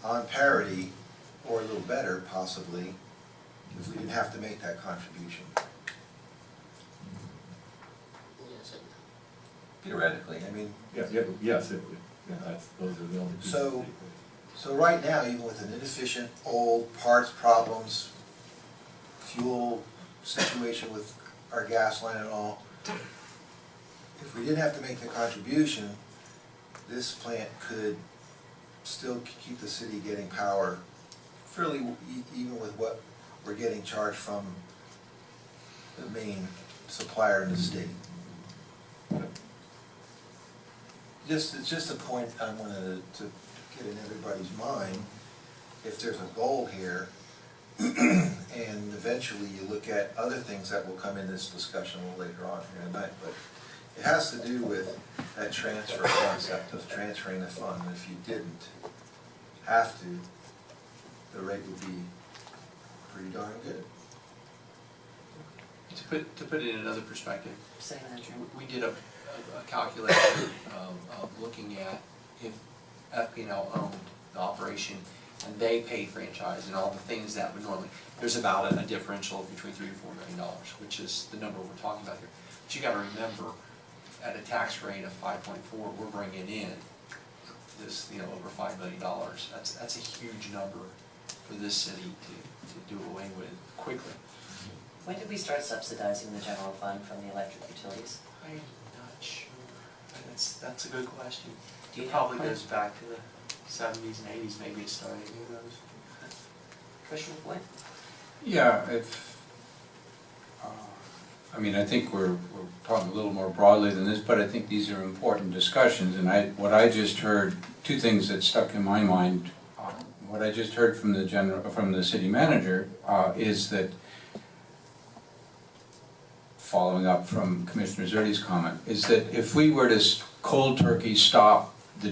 on parity or a little better possibly if we didn't have to make that contribution. Theoretically, I mean. Yes, it would. Yeah, those are the only pieces. So right now, even with an inefficient, old parts problems, fuel situation with our gas line and all, if we didn't have to make the contribution, this plant could still keep the city getting power fairly even with what we're getting charged from the main supplier in the state. It's just a point I wanted to get in everybody's mind. If there's a goal here, and eventually you look at other things that will come in this discussion a little later on here tonight, but it has to do with that transfer concept of transferring the fund. And if you didn't have to, the rate would be pretty darn good. To put it in another perspective, Say that, Jim. we did a calculation of looking at if FP&L owned the operation and they paid franchise and all the things that would normally, there's about a differential between $3 to $4 million, which is the number we're talking about here. But you got to remember, at a tax rate of 5.4, we're bringing in this, over $5 million. That's a huge number for this city to do away with quickly. When did we start subsidizing the general fund from the electric utilities? I'm not sure. That's a good question. Do you It probably know? goes back to the 70s and 80s, maybe it started. Who knows? Commissioner Boyd? Yeah, I mean, I think we're talking a little more broadly than this, but I think these are important discussions. And what I just heard, two things that stuck in my mind. What I just heard from the city manager is that, following up from Commissioner Zerdy's comment, is that if we were to cold turkey stop the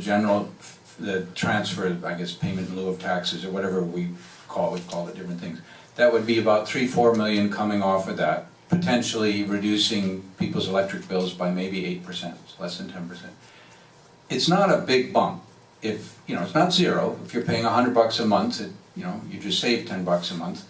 transfer, I guess payment in lieu of taxes or whatever we've called it different things, that would be about $3-4 million coming off of that, potentially reducing people's electric bills by maybe 8%, less than 10%. It's not a big bump. If, it's not zero. If you're paying $100 a month, you just save $10 a month.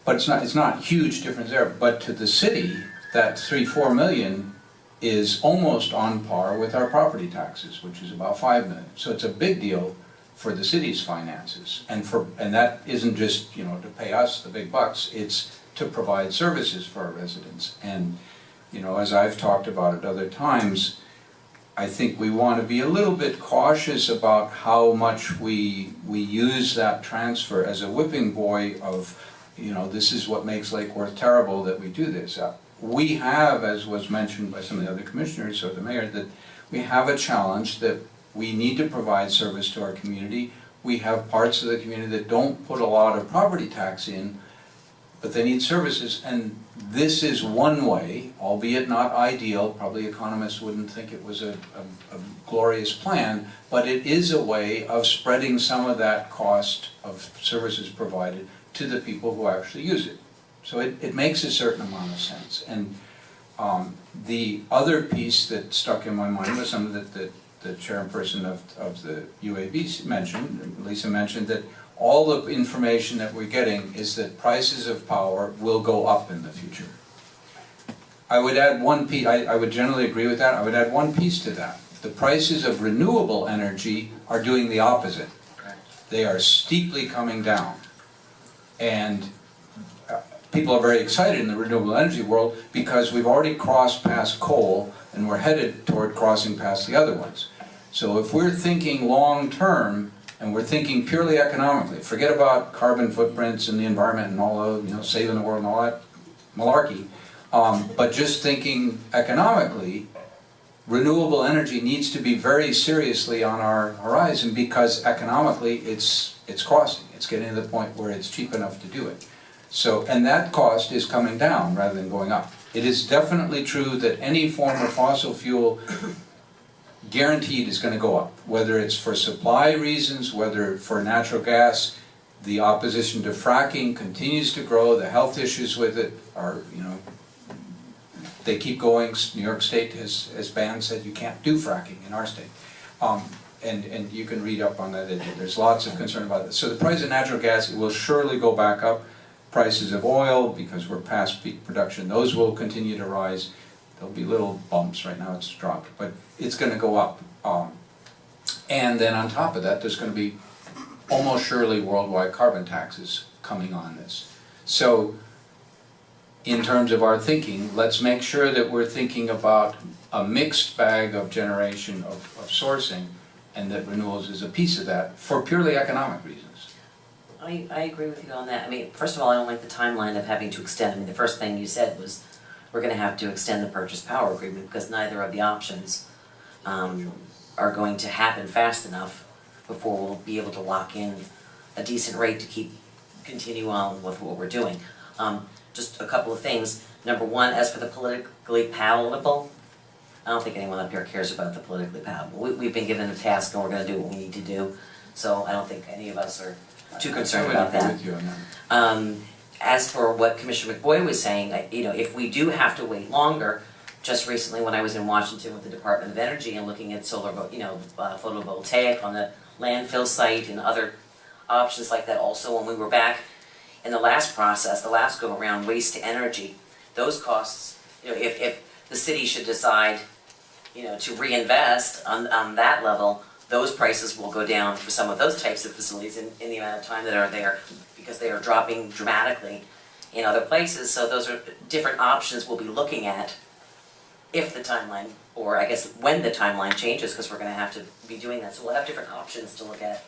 But it's not huge difference there. But to the city, that $3-4 million is almost on par with our property taxes, which is about $5 million. So it's a big deal for the city's finances, and that isn't just to pay us the big bucks. It's to provide services for our residents. And as I've talked about at other times, I think we want to be a little bit cautious about how much we use that transfer as a whipping boy of, this is what makes Lake Worth terrible that we do this. We have, as was mentioned by some of the other commissioners or the mayor, that we have a challenge that we need to provide service to our community. We have parts of the community that don't put a lot of property tax in, but they need services, and this is one way, albeit not ideal. Probably economists wouldn't think it was a glorious plan, but it is a way of spreading some of that cost of services provided to the people who actually use it. So it makes a certain amount of sense. And the other piece that stuck in my mind was something that the chairperson of the EUAB mentioned, Lisa mentioned, that all the information that we're getting is that prices of power will go up in the future. I would add one piece, I would generally agree with that. I would add one piece to that. The prices of renewable energy are doing the opposite. They are steeply coming down. And people are very excited in the renewable energy world because we've already crossed past coal and we're headed toward crossing past the other ones. So if we're thinking long term and we're thinking purely economically, forget about carbon footprints and the environment and all of, saving the world and all that malarkey, but just thinking economically, renewable energy needs to be very seriously on our horizon because economically it's crossing. It's getting to the point where it's cheap enough to do it. So, and that cost is coming down rather than going up. It is definitely true that any form of fossil fuel guaranteed is going to go up, whether it's for supply reasons, whether for natural gas. The opposition to fracking continues to grow. The health issues with it are, they keep going. New York State has banned, said you can't do fracking in our state. and you can read up on that, there's lots of concern about it. So the price of natural gas will surely go back up. Prices of oil, because we're past peak production, those will continue to rise. There'll be little bumps, right now it's dropped, but it's gonna go up. And then on top of that, there's gonna be almost surely worldwide carbon taxes coming on this. So in terms of our thinking, let's make sure that we're thinking about a mixed bag of generation of sourcing, and that renewables is a piece of that for purely economic reasons. I agree with you on that. I mean, first of all, I don't like the timeline of having to extend. I mean, the first thing you said was, we're gonna have to extend the purchase power agreement because neither of the options are going to happen fast enough before we'll be able to lock in a decent rate to continue on with what we're doing. Just a couple of things. Number one, as for the politically palatable, I don't think anyone up here cares about the politically palatable. We've been given a task and we're gonna do what we need to do, so I don't think any of us are too concerned about that. I would agree with you on that. As for what Commissioner McBoy was saying, if we do have to wait longer, just recently when I was in Washington with the Department of Energy and looking at solar, photovoltaic on the landfill site and other options like that, also when we were back in the last process, the last go around, waste to energy, those costs, if the city should decide, to reinvest on that level, those prices will go down for some of those types of facilities in the amount of time that are there, because they are dropping dramatically in other places. So those are different options we'll be looking at if the timeline, or I guess when the timeline changes, because we're going to have to be doing that. So we'll have different options to look at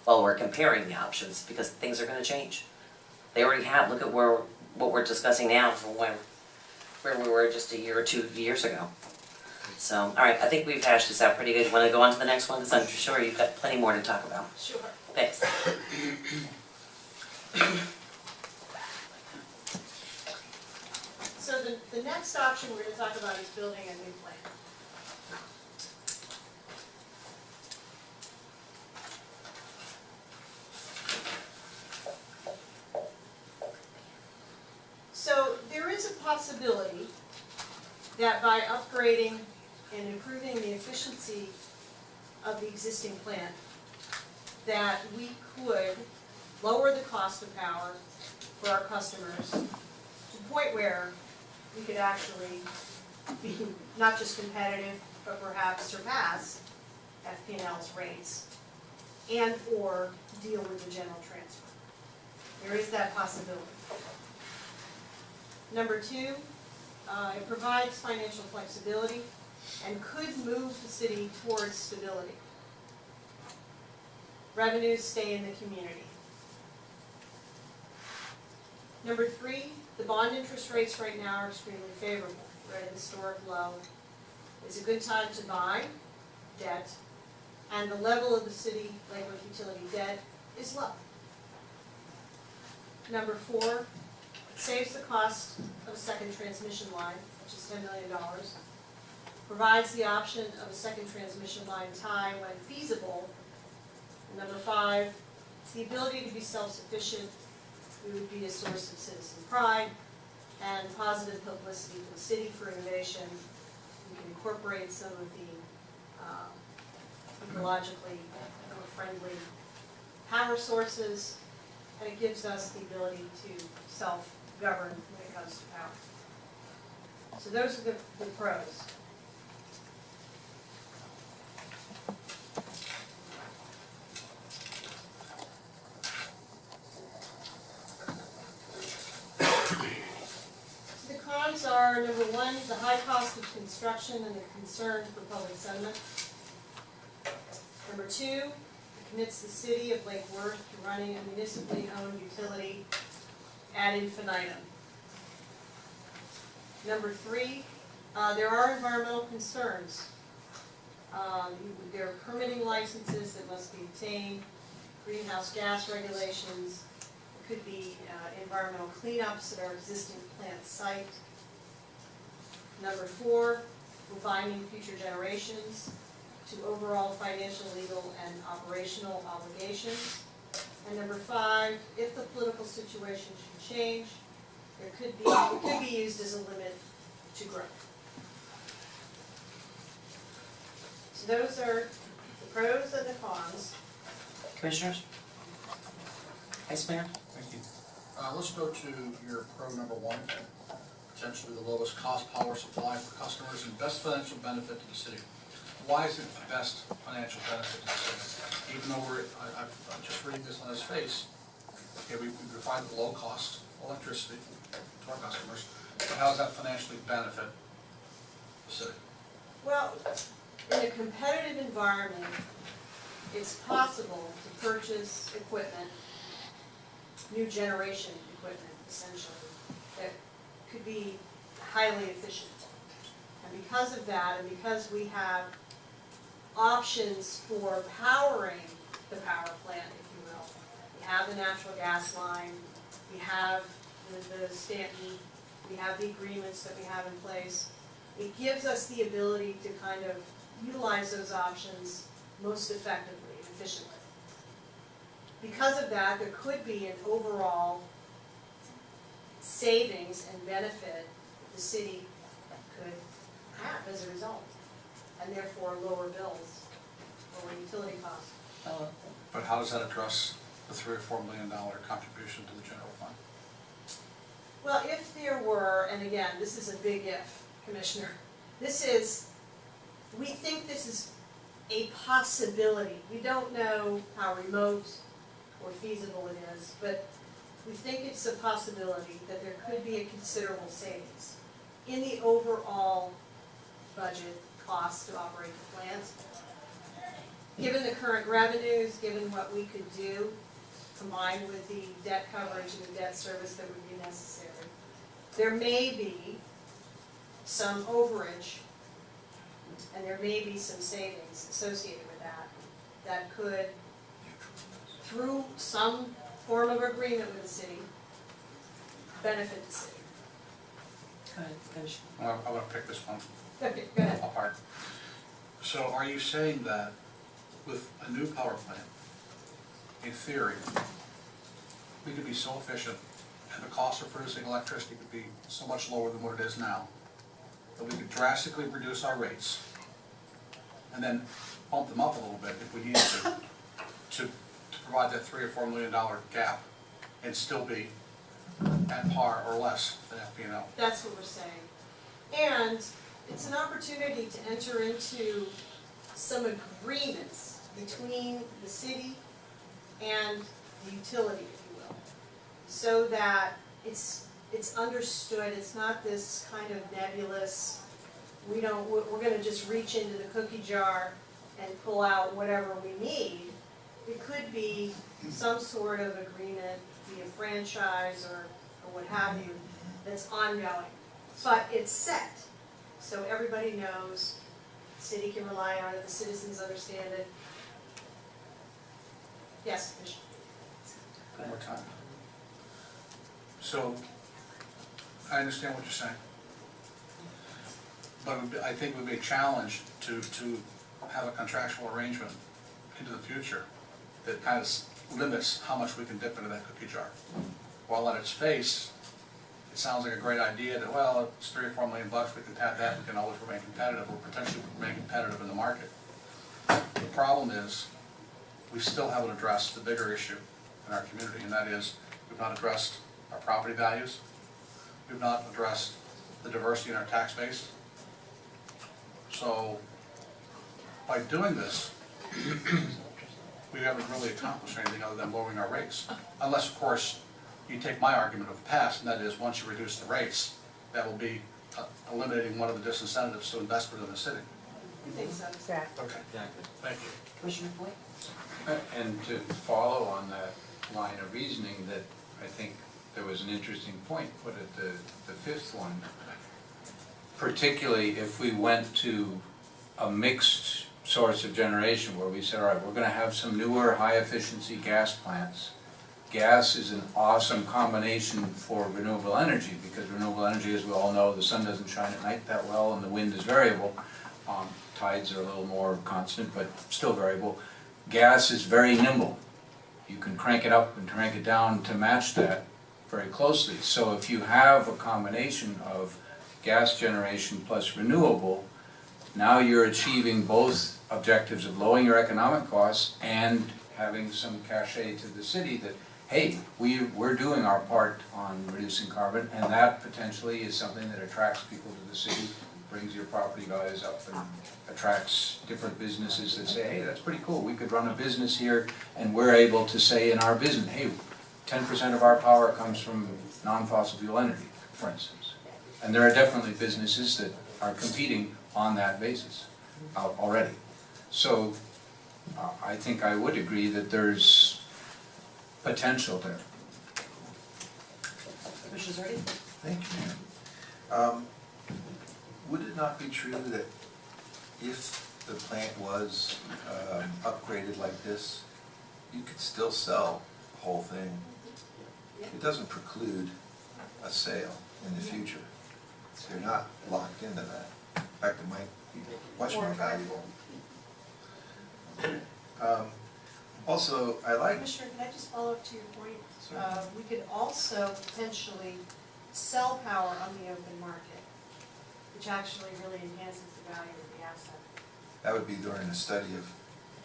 while we're comparing the options, because things are going to change. They already have. Look at what we're discussing now from where we were just a year or 2 years ago. So, all right, I think we've hashed this out pretty good. Want to go on to the next one? Because I'm sure you've got plenty more to talk about. Sure. Thanks. So the next option we're going to talk about is building a new plant. So there is a possibility that by upgrading and improving the efficiency of the existing plant, that we could lower the cost of power for our customers to the point where we could actually be not just competitive, but perhaps surpass FP&L's rates and or deal with the general transfer. There is that possibility. Number two, it provides financial flexibility and could move the city towards stability. Revenues stay in the community. Number three, the bond interest rates right now are extremely favorable. We're at a historic low. It's a good time to buy debt, and the level of the city Lakewood utility debt is low. Number four, it saves the cost of a second transmission line, which is $10 million. Provides the option of a second transmission line tie when feasible. And number five, it's the ability to be self-sufficient. We would be a source of citizen pride and positive publicity for the city for innovation. We can incorporate some of the ecologically more friendly power sources, and it gives us the ability to self-govern when it comes to power. So those are the pros. The cons are, number one, the high cost of construction and the concern for public sentiment. Number two, it commits the city of Lake Worth to running a municipally owned utility ad infinitum. Number three, there are environmental concerns. There are permitting licenses that must be obtained, greenhouse gas regulations. There could be environmental cleanups at our existing plant site. Number four, we're binding future generations to overall financial, legal, and operational obligations. And number five, if the political situation should change, it could be used as a limit to growth. So those are the pros and the cons. Commissioners? Vice Mayor? Thank you. Let's go to your pro number one, potentially the lowest cost power supply for customers and best financial benefit to the city. Why is it the best financial benefit to the city? Even though I'm just reading this on its face, okay, we provide low cost electricity to our customers, but how does that financially benefit the city? Well, in a competitive environment, it's possible to purchase equipment, new generation equipment essentially, that could be highly efficient. And because of that, and because we have options for powering the power plant, if you will, we have the natural gas line, we have the Stanton, we have the agreements that we have in place. It gives us the ability to kind of utilize those options most effectively and efficiently. Because of that, there could be an overall savings and benefit that the city could have as a result, and therefore lower bills, lower utility costs. But how does that address the $3 or $4 million contribution to the general fund? Well, if there were, and again, this is a big if, Commissioner, we think this is a possibility. We don't know how remote or feasible it is, but we think it's a possibility that there could be a considerable savings in the overall budget cost to operate the plant. Given the current revenues, given what we could do, combined with the debt coverage and the debt service that would be necessary, there may be some overage and there may be some savings associated with that could, through some form of agreement with the city, benefit the city. Go ahead, finish. I want to pick this one Okay, go ahead. apart. So are you saying that with a new power plant, in theory, we could be so efficient and the cost of producing electricity could be so much lower than what it is now, that we could drastically reduce our rates and then bump them up a little bit if we needed to provide that $3 or $4 million gap and still be at par or less than FPL? That's what we're saying. And it's an opportunity to enter into some agreements between the city and the utility, if you will, so that it's understood. It's not this kind of nebulous, we're gonna just reach into the cookie jar and pull out whatever we need. It could be some sort of agreement, be a franchise or what have you, that's ongoing. But it's set, so everybody knows, the city can rely on it, the citizens understand it. Yes, Commissioner? One more time. So, I understand what you're saying. But I think it would be a challenge to have a contractual arrangement into the future that kind of limits how much we can dip into that cookie jar. While at its face, it sounds like a great idea that, well, it's $3 or $4 million, we can tap that, we can always remain competitive, or potentially remain competitive in the market. The problem is, we still haven't addressed the bigger issue in our community, and that is, we've not addressed our property values, we've not addressed the diversity in our tax base. So, by doing this, we haven't really accomplished anything other than lowering our rates. Unless, of course, you take my argument of the past, and that is, once you reduce the rates, that will be eliminating one of the disincentives to invest within the city. I think so. Exactly. Okay, thank you. Commissioner Boyd? And to follow on that line of reasoning, that I think there was an interesting point put at the fifth one, particularly if we went to a mixed source of generation where we said, all right, we're going to have some newer high-efficiency gas plants. Gas is an awesome combination for renewable energy, because renewable energy, as we all know, the sun doesn't shine at night that well and the wind is variable. Tides are a little more constant, but still variable. Gas is very nimble. You can crank it up and crank it down to match that very closely. So if you have a combination of gas generation plus renewable, now you're achieving both objectives of lowering your economic costs and having some cachet to the city that, hey, we're doing our part on reducing carbon, and that potentially is something that attracts people to the city, brings your property values up, and attracts different businesses that say, hey, that's pretty cool, we could run a business here, and we're able to say in our business, hey, 10% of our power comes from non-fossil fuel energy, for instance. And there are definitely businesses that are competing on that basis already. So I think I would agree that there's potential there. Commissioner Zerdy? Thank you, Mayor. Would it not be true that if the plant was upgraded like this, you could still sell the whole thing? It doesn't preclude a sale in the future. So you're not locked into that. In fact, it might be much more valuable. Also, I like, Commissioner, can I just follow up to your point? We could also potentially sell power on the open market, which actually really enhances the value of the asset. that would be during a study of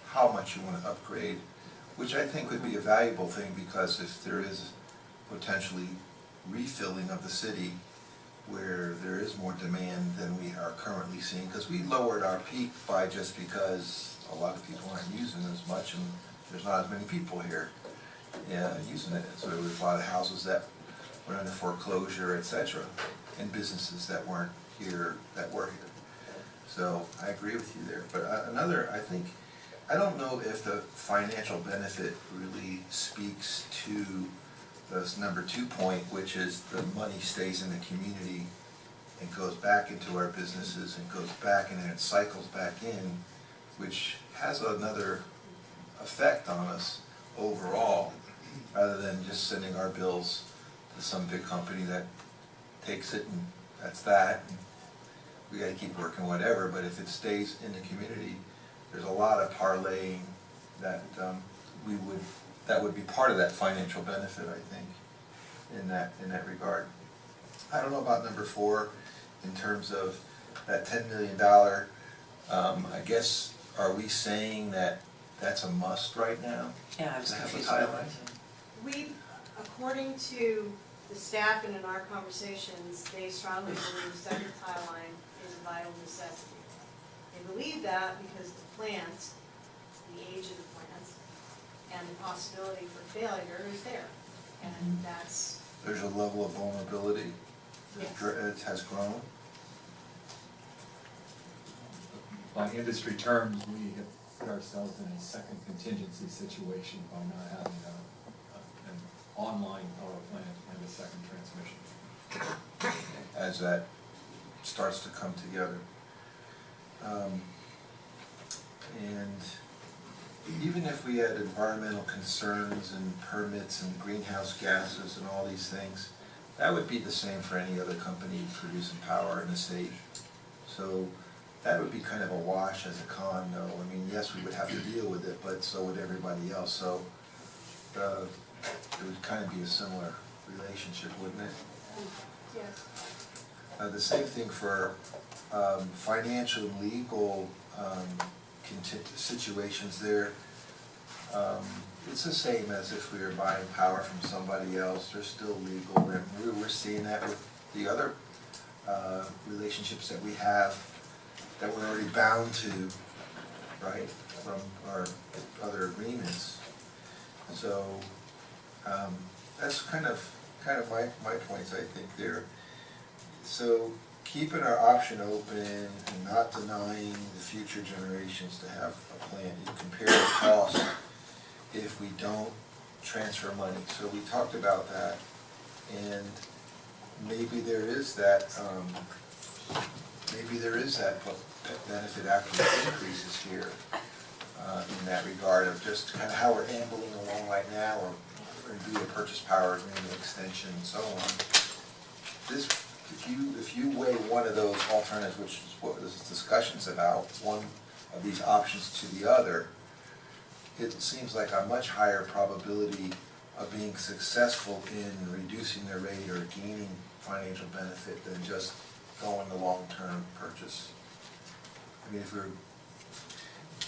how much you want to upgrade, which I think would be a valuable thing, because if there is potentially refilling of the city where there is more demand than we are currently seeing, because we lowered our peak by just because a lot of people aren't using it as much, and there's not as many people here using it. So there was a lot of houses that went under foreclosure, etc., and businesses that weren't here, that were here. So I agree with you there. But I don't know if the financial benefit really speaks to this number 2 point, which is the money stays in the community and goes back into our businesses and goes back and then it cycles back in, which has another effect on us overall, rather than just sending our bills to some big company that takes it and that's that. And we gotta keep working whatever, but if it stays in the community, there's a lot of parlaying that that would be part of that financial benefit, I think, in that regard. I don't know about number 4 in terms of that $10 million. I guess, are we saying that that's a must right now? Yeah, I was To have a confused. tie line? We, according to the staff and in our conversations, they strongly believe second tile line is a vital necessity. They believe that because the plant, the age of the plant, and the possibility for failure is there. And that's, There's a level of vulnerability yes. that has grown. By industry terms, we have put ourselves in a second contingency situation by not having an online power plant and a second transmission. As that starts to come together. And even if we had environmental concerns and permits and greenhouse gases and all these things, that would be the same for any other company producing power in the state. So that would be kind of a wash as a con, though. I mean, yes, we would have to deal with it, but so would everybody else. So it would kind of be a similar relationship, wouldn't it? Yes. The same thing for financial and legal situations there. It's the same as if we were buying power from somebody else. They're still legal. And we're seeing that with the other relationships that we have that we're already bound to, right, from our other agreements. So that's kind of my points, I think, there. So keeping our option open and not denying the future generations to have a plant. You compare the cost if we don't transfer money. So we talked about that, and maybe there is that benefit after the increases here in that regard of just kind of how we're ambling along right now, or do a purchase power agreement extension and so on. This, if you weigh one of those alternatives, which is what this discussion's about, one of these options to the other, it seems like a much higher probability of being successful in reducing their rate or gaining financial benefit than just going the long-term purchase. I mean,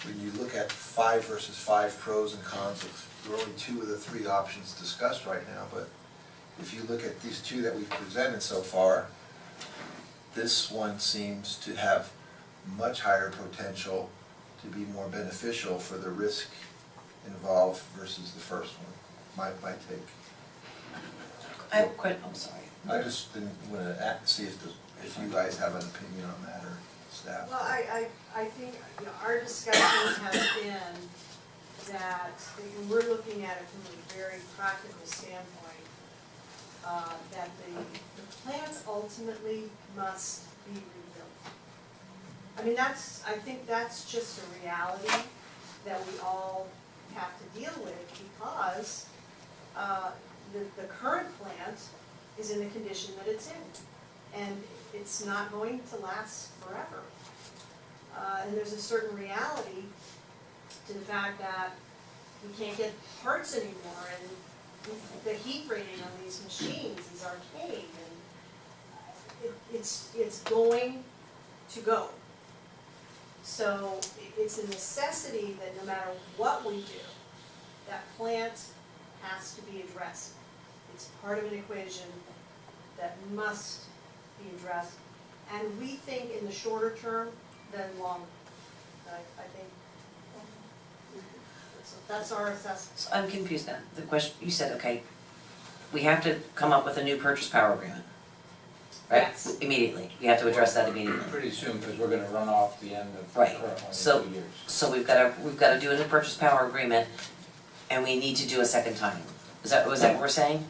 when you look at 5 versus 5 pros and cons of, there are only 2 of the 3 options discussed right now, but if you look at these 2 that we've presented so far, this one seems to have much higher potential to be more beneficial for the risk involved versus the first one, my take. I have a quick, I'm sorry. I just didn't want to see if you guys have an opinion on that or staff. Well, I think, you know, our discussion has been that, and we're looking at it from a very practical standpoint, that the plants ultimately must be rebuilt. I mean, I think that's just a reality that we all have to deal with because the current plant is in the condition that it's in. And it's not going to last forever. And there's a certain reality to the fact that we can't get parts anymore, and the heat rating on these machines is archaic, and it's going to go. So it's a necessity that no matter what we do, that plant has to be addressed. It's part of an equation that must be addressed, and we think in the shorter term than longer. I think that's our assessment. So I'm confused now. The question, you said, okay, we have to come up with a new purchase power agreement, right? Yes. Immediately. We have to address that immediately. Pretty soon, because we're gonna run off the end of the Right. current one in So- 2 years. So we've got to do a new purchase power agreement, and we need to do a second time. Was that what we're saying?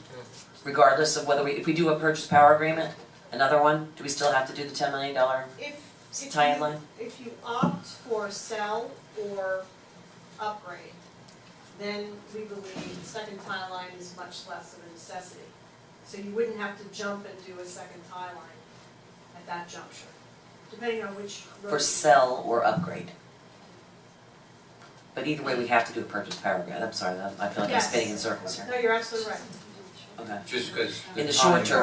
Regardless of whether if we do a purchase power agreement, another one, do we still have to do the $10 million If timeline? if you opt for sell or upgrade, then we believe the second tie line is much less of a necessity. So you wouldn't have to jump and do a second tie line at that juncture, depending on which road. For sell or upgrade? But either way, we have to do a purchase power agreement. I'm sorry, I feel like I'm Yes. spinning in circles here. No, you're absolutely right. Okay. Just because. In the short term.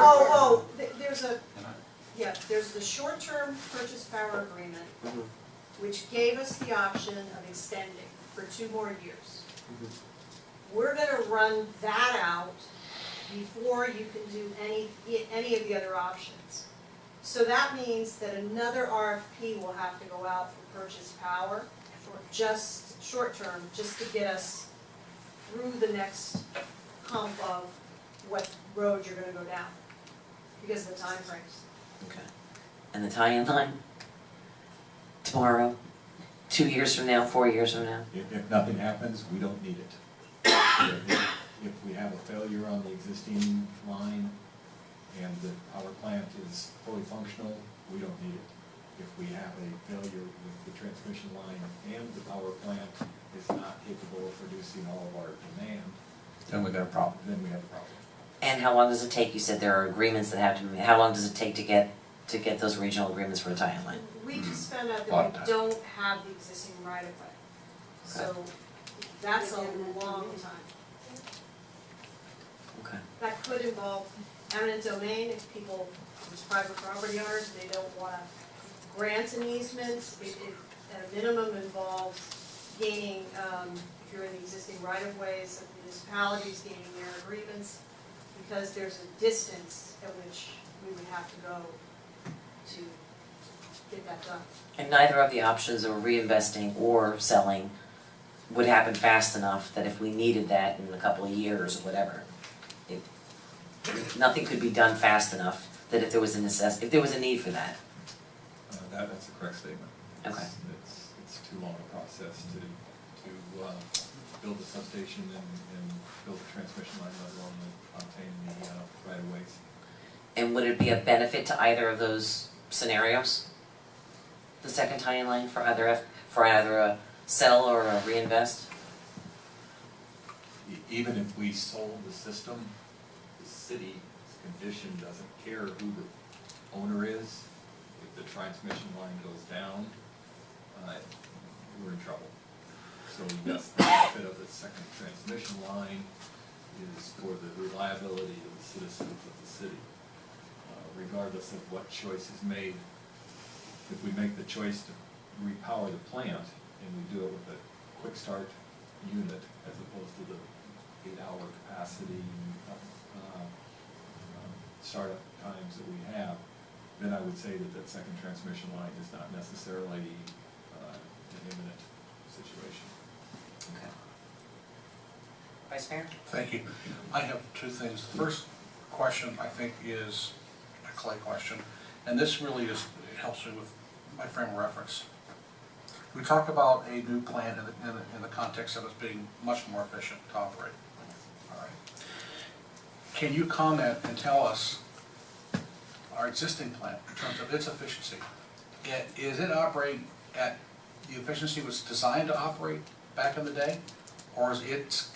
There's the short-term purchase power agreement, Mhm. which gave us the option of extending for 2 more years. Mhm. We're gonna run that out before you can do any of the other options. So that means that another RFP will have to go out for purchase power for just short-term, just to get us through the next hump of what road you're gonna go down, because of the timeframes. Okay. And the tie-in line? Tomorrow? 2 years from now, 4 years from now? If nothing happens, we don't need it. If we have a failure on the existing line and the power plant is fully functional, we don't need it. If we have a failure with the transmission line and the power plant is not capable of producing all of our demand, Then we got a problem. then we have a problem. And how long does it take? You said there are agreements that have to be made. How long does it take to get those regional agreements for a tie-in line? We just found out Lot of that time. we don't have the existing right-of-way. So that's a long time. Okay. That could involve eminent domain if people, as private property owners, they don't wanna grant an easement. It at a minimum involves gaining, if you're in the existing right-of-ways of municipalities, gaining their agreements, because there's a distance at which we would have to go to get that done. And neither of the options of reinvesting or selling would happen fast enough that if we needed that in a couple of years or whatever, nothing could be done fast enough that if there was a need for that. That's a correct statement. Okay. It's too long a process to build a substation and build a transmission line, let alone obtain the right of ways. And would it be a benefit to either of those scenarios? The second tie-in line for either a sell or a reinvest? Even if we sold the system, the city's condition doesn't care who the owner is. If the transmission line goes down, we're in trouble. So yes, the benefit of the second transmission line is for the reliability of the citizens of the city. Regardless of what choice is made, if we make the choice to repower the plant, and we do it with a quick start unit as opposed to the 8-hour capacity startup times that we have, then I would say that that second transmission line is not necessarily an imminent situation. Okay. Vice Mayor? Thank you. I have two things. The first question, I think, is a Clay question, and this really is, it helps me with my frame of reference. We talk about a new plant in the context of it being much more efficient to operate. All right. Can you comment and tell us our existing plant in terms of its efficiency? Is it operating at the efficiency it was designed to operate back in the day? Or is its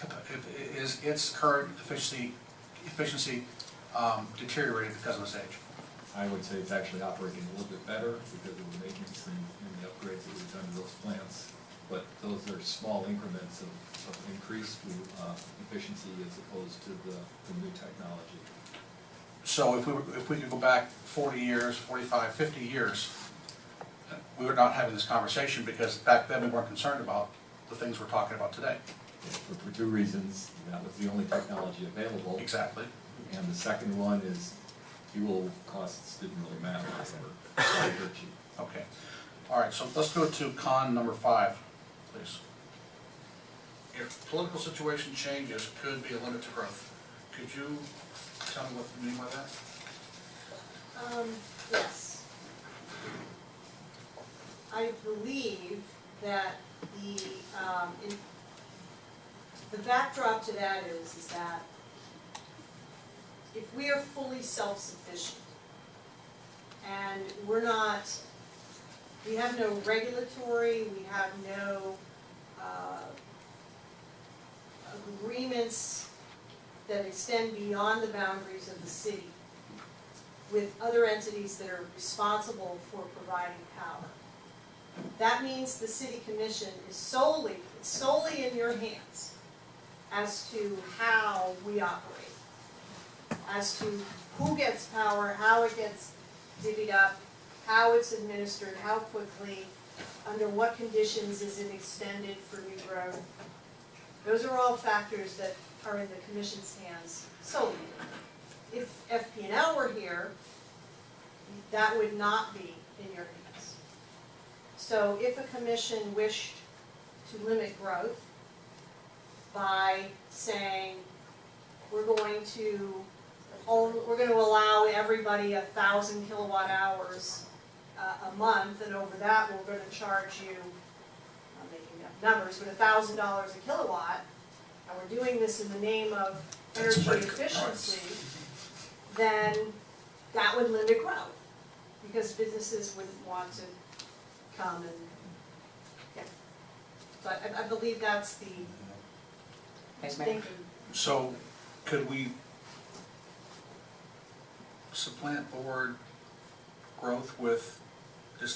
current efficiency deteriorated because of its age? I would say it's actually operating a little bit better because of the maintenance and the upgrades that we've done to those plants. But those are small increments of increased efficiency as opposed to the new technology. So if we could go back 40 years, 45, 50 years, we were not having this conversation because back then we weren't concerned about the things we're talking about today. For two reasons. That was the only technology available. Exactly. And the second one is fuel costs didn't really matter. They were very cheap. Okay. All right, so let's go to con number 5, please. If political situation changes, could be a limit to growth. Could you tell me what you mean by that? Yes. I believe that the backdrop to that is that if we are fully self-sufficient and we have no regulatory, we have no agreements that extend beyond the boundaries of the city with other entities that are responsible for providing power. That means the city commission is solely in your hands as to how we operate, as to who gets power, how it gets divvied up, how it's administered, how quickly, under what conditions is it extended for new growth. Those are all factors that are in the commission's hands solely. If FP&L were here, that would not be in your hands. So if a commission wished to limit growth by saying, we're going to allow everybody 1,000 kilowatt hours a month, and over that we're going to charge you, I'm making up numbers, but $1,000 a kilowatt, and we're doing this in the name of energy efficiency, then that would limit growth, because businesses wouldn't want to come and, yeah. So I believe that's the Vice Mayor? thinking. So could we supplant the word growth with